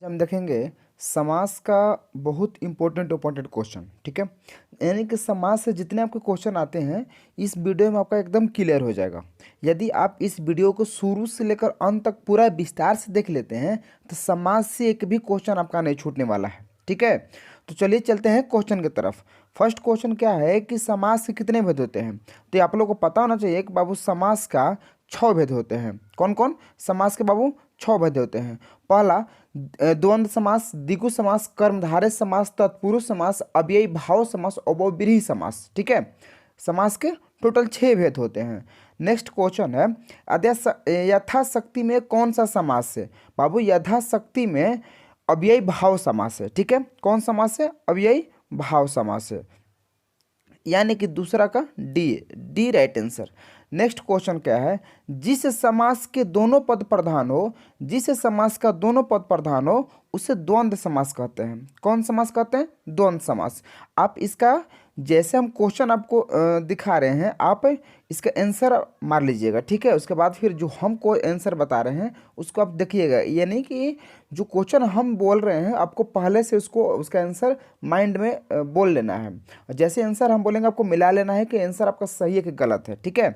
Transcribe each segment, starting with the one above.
हम देखेंगे समास का बहुत इंपॉर्टेंट क्वेश्चन। ठीक है, यानी कि समास से जितने आपके क्वेश्चन आते हैं इस वीडियो में आपका एकदम क्लियर हो जाएगा। यदि आप इस वीडियो को शुरू से लेकर अंत तक पूरा विस्तार से देख लेते हैं तो समास से एक भी क्वेश्चन आपका नहीं छूटने वाला है। ठीक है, तो चलिए चलते हैं क्वेश्चन की तरफ। फर्स्ट क्वेश्चन क्या है कि समास के कितने भेद होते हैं। तो ये आप लोगों को पता होना चाहिए कि बाबू समास का 6 भेद होते हैं। कौन कौन समास के बाबू 6 भेद होते हैं। पहला द्वंद्व समास, द्विगु समास, कर्मधारय समास, तत्पुरुष समास, अव्ययी भाव समास और बहुव्रीहि समास। ठीक है, समास के टोटल 6 भेद होते हैं। नेक्स्ट क्वेश्चन है यथाशक्ति में कौन सा समास है। बाबू यथाशक्ति में अव्ययी भाव समास है। ठीक है, कौन समास है, अव्ययी भाव समास है, यानी कि दूसरा का D right answer. Next question क्या है, जिस समास के दोनों पद प्रधान हो, जिस समास का दोनों पद प्रधान हो उसे द्वंद्व समास कहते हैं। कौन समास कहते हैं, द्वंद्व समास। आप इसका जैसे हम क्वेश्चन आपको दिखा रहे हैं आप इसका आंसर मार लीजिएगा। ठीक है, उसके बाद फिर जो हमको आंसर बता रहे हैं उसको आप देखिएगा। ये नहीं कि जो क्वेश्चन हम बोल रहे हैं आपको पहले से उसका आंसर माइंड में बोल लेना है। जैसे आंसर हम बोलेंगे आपको मिला लेना है कि आंसर आपका सही है कि गलत है। ठीक है,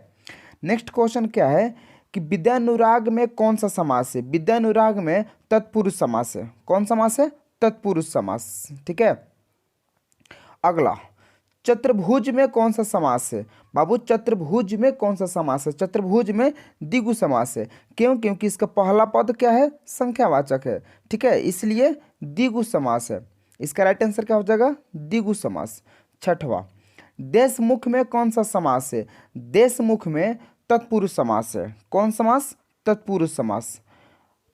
नेक्स्ट क्वेश्चन क्या है कि विद्यानुराग में कौन सा समास है। विद्यानुराग में तत्पुरुष समास है। कौन समास है, तत्पुरुष समास। ठीक है, अगला चतुर्भुज में कौन सा समास है। बाबू चतुर्भुज में कौन सा समास है, चतुर्भुज में द्विगु समास है। क्यों, क्योंकि इसका पहला पद क्या है, संख्यावाचक है। ठीक है, इसलिए द्विगु समास है। इसका राइट आंसर क्या हो जाएगा, द्विगु समास। छठवां देशमुख में कौन सा समास है। देशमुख में तत्पुरुष समास है। कौन समास, तत्पुरुष समास।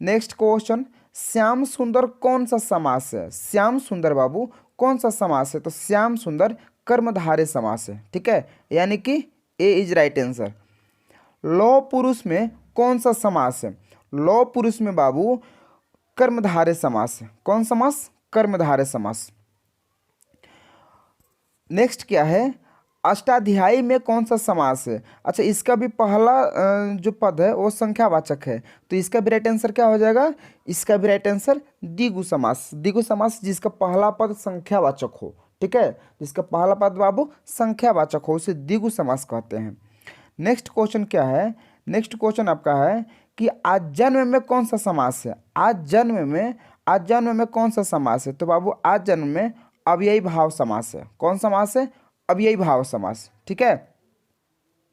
नेक्स्ट क्वेश्चन श्याम सुंदर कौन सा समास है। श्याम सुंदर बाबू कौन सा समास है, तो श्याम सुंदर कर्मधारय समास है। ठीक है, यानी कि ए इज राइट आंसर। लौ पुरुष में कौन सा समास है। लौ पुरुष में बाबू कर्मधारय समास है। कौन समास, कर्मधारय समास। नेक्स्ट क्या है, अष्टाध्यायी में कौन सा समास है। अच्छा, इसका भी पहला जो पद है वो संख्यावाचक है, तो इसका भी राइट आंसर क्या हो जाएगा, इसका भी राइट आंसर द्विगु समास। द्विगु समास जिसका पहला पद संख्यावाचक हो। ठीक है, जिसका पहला पद बाबू संख्यावाचक हो उसे द्विगु समास कहते हैं। नेक्स्ट क्वेश्चन क्या है, नेक्स्ट क्वेश्चन आपका है कि आज जन्म में कौन सा समास है। आज जन्म में कौन सा समास है, तो बाबू आज जन्म में अव्ययी भाव समास है। कौन समास है, अव्ययी भाव समास। ठीक है,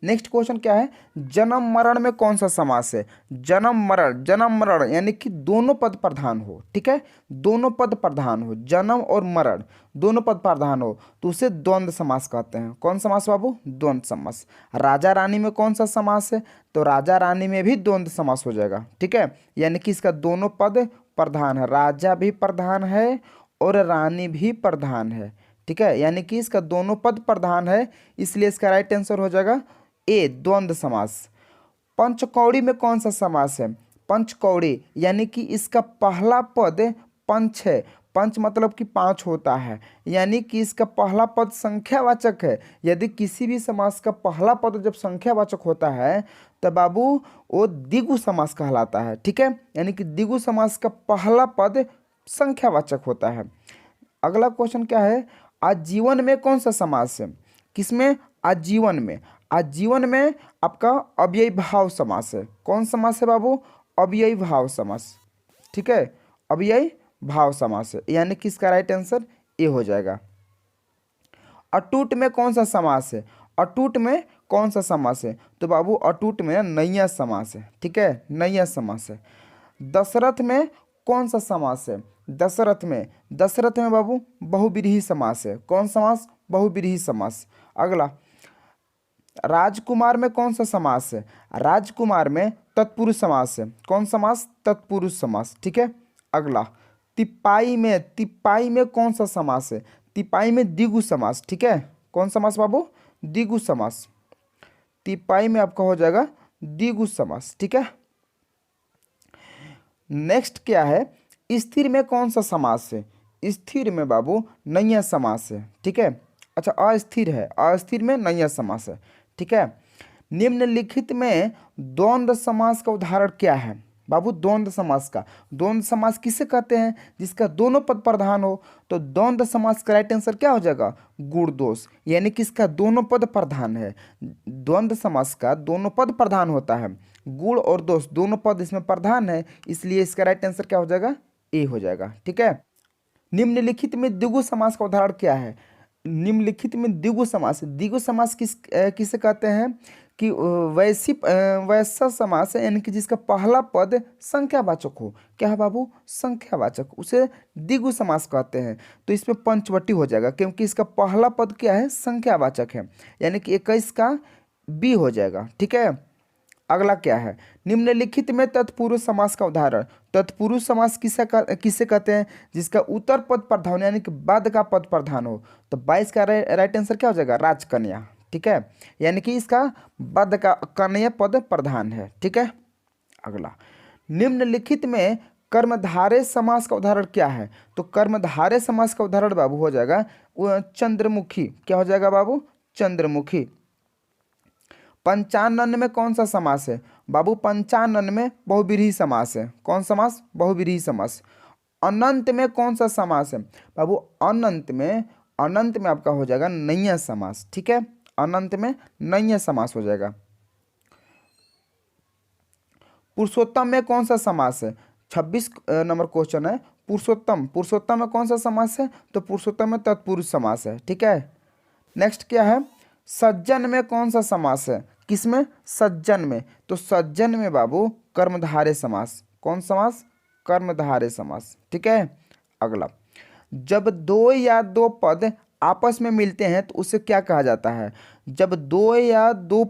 नेक्स्ट क्वेश्चन क्या है, जन्म मरण में कौन सा समास है। जन्म मरण यानी कि दोनों पद प्रधान हो। ठीक है, दोनों पद प्रधान हो, जन्म और मरण दोनों पद प्रधान हो तो उसे द्वंद्व समास कहते हैं। कौन समास बाबू, द्वंद्व समास। राजा रानी में कौन सा समास है, तो राजा रानी में भी द्वंद्व समास हो जाएगा। ठीक है, यानी कि इसका दोनों पद प्रधान है, राजा भी प्रधान है और रानी भी प्रधान है। ठीक है, यानी कि इसका दोनों पद प्रधान है, इसलिए इसका राइट आंसर हो जाएगा ए द्वंद्व समास। पंचकौड़ी में कौन सा समास है। पंचकौड़ी यानी कि इसका पहला पद पंच है। पंच मतलब कि 5 होता है, यानी कि इसका पहला पद संख्यावाचक है। यदि किसी भी समास का पहला पद जब संख्यावाचक होता है तब बाबू वो द्विगु समास कहलाता है। ठीक है, यानी कि द्विगु समास का पहला पद संख्यावाचक होता है। अगला क्वेश्चन क्या है, आजीवन में कौन सा समास है। किसमें, आजीवन में। आजीवन में आपका अव्ययी भाव समास है। कौन समास है बाबू, अव्ययी भाव समास। ठीक है, अव्ययी भाव समास है, यानी कि इसका राइट आंसर ए हो जाएगा। अटूट में कौन सा समास है। अटूट में कौन सा समास है, तो बाबू अटूट में नैया समास है। ठीक है, नैया समास है। दशरथ में कौन सा समास है। दशरथ में बाबू बहुव्रीहि समास है। कौन समास, बहुव्रीहि समास। अगला राजकुमार में कौन सा समास है। राजकुमार में तत्पुरुष समास है। कौन समास, तत्पुरुष समास। ठीक है, अगला तिपाई में कौन सा समास है। तिपाई में द्विगु समास। ठीक है, कौन समास बाबू, द्विगु समास। तिपाई में आपका हो जाएगा द्विगु समास। ठीक है, नेक्स्ट क्या है, स्थिर में कौन सा समास है। स्थिर में बाबू नैया समास है। ठीक है, अच्छा अस्थिर है, अस्थिर में नैया समास है। ठीक है, निम्नलिखित में द्वंद्व समास का उदाहरण क्या है। बाबू द्वंद्व समास का। द्वंद्व समास किसे कहते हैं? जिसका दोनों पद प्रधान हो। तो द्वंद्व समास का राइट आंसर क्या हो जाएगा? गुण दोष, यानी कि इसका दोनों पद प्रधान है। द्वंद्व समास का दोनों पद प्रधान होता है, गुण और दोष दोनों पद इसमें प्रधान है, इसलिए इसका राइट आंसर क्या हो जाएगा? ए हो जाएगा। ठीक है। निम्नलिखित में द्विगु समास का उदाहरण क्या है? निम्नलिखित में द्विगु समास, द्विगु समास किसे कहते हैं? कि वैसा समास है, यानी कि जिसका पहला पद संख्यावाचक हो। क्या है बाबू? संख्यावाचक, उसे द्विगु समास कहते हैं। तो इसमें पंचवटी हो जाएगा, क्योंकि इसका पहला पद क्या है? संख्यावाचक है, यानी कि 21 का बी हो जाएगा। ठीक है। अगला क्या है? निम्नलिखित में तत्पुरुष समास का उदाहरण। तत्पुरुष समास किसे कहते हैं? जिसका उत्तर पद प्रधान यानी कि बाद का पद प्रधान हो। तो 22 का राइट आंसर क्या हो जाएगा? राजकन्या। ठीक है, यानी कि इसका बाद का कन्या पद प्रधान है। ठीक है। अगला, निम्नलिखित में कर्मधारय समास का उदाहरण क्या है? तो कर्मधारय समास का उदाहरण बाबू हो जाएगा चंद्रमुखी। क्या हो जाएगा बाबू? चंद्रमुखी। पंचानन में कौन सा समास है? बाबू पंचानन में बहुव्रीहि समास है। कौन समास? बहुव्रीहि समास। अनंत में कौन सा समास है? बाबू अनंत में आपका हो जाएगा नैया समास। ठीक है, अनंत में नैया समास हो जाएगा। पुरुषोत्तम में कौन सा समास है? 26 नंबर क्वेश्चन है। पुरुषोत्तम में कौन सा समास है? तो पुरुषोत्तम में तत्पुरुष समास है। ठीक है। नेक्स्ट क्या है? सज्जन में कौन सा समास है? किसमें? सज्जन में। तो सज्जन में बाबू कर्मधारय समास। कौन समास? कर्मधारय समास। ठीक है। अगला, जब दो या दो पद आपस में मिलते हैं तो उसे क्या कहा जाता है? जब दो या दो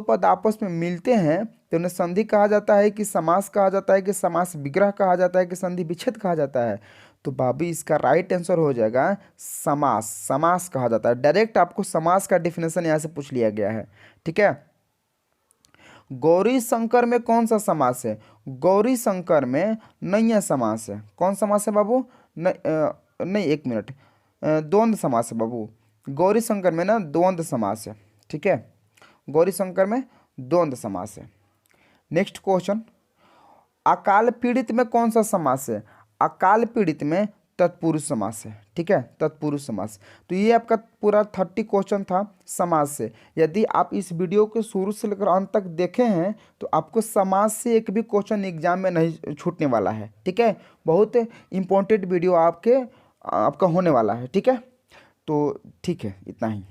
पद आपस में मिलते हैं तो उन्हें संधि कहा जाता है, कि समास कहा जाता है, कि समास विग्रह कहा जाता है, कि संधि विच्छेद कहा जाता है? तो बाबू इसका राइट आंसर हो जाएगा समास कहा जाता है। डायरेक्ट आपको समास का डेफिनेशन यहाँ से पूछ लिया गया है। ठीक है। गौरी शंकर में कौन सा समास है? गौरी शंकर में नैया समास है। कौन समास है बाबू? नहीं, एक मिनट, द्वंद्व समास है बाबू। गौरी शंकर में ना द्वंद्व समास है। ठीक है, गौरी शंकर में द्वंद्व समास है। नेक्स्ट क्वेश्चन, अकाल पीड़ित में कौन सा समास है? अकाल पीड़ित में तत्पुरुष समास है। ठीक है, तत्पुरुष समास। तो ये आपका पूरा 30 क्वेश्चन था समास से। यदि आप इस वीडियो को शुरू से लेकर अंत तक देखे हैं तो आपको समास से एक भी क्वेश्चन एग्जाम में नहीं छूटने वाला है। ठीक है, बहुत इंपॉर्टेंट वीडियो आपका होने वाला है। ठीक है, तो ठीक है, इतना ही।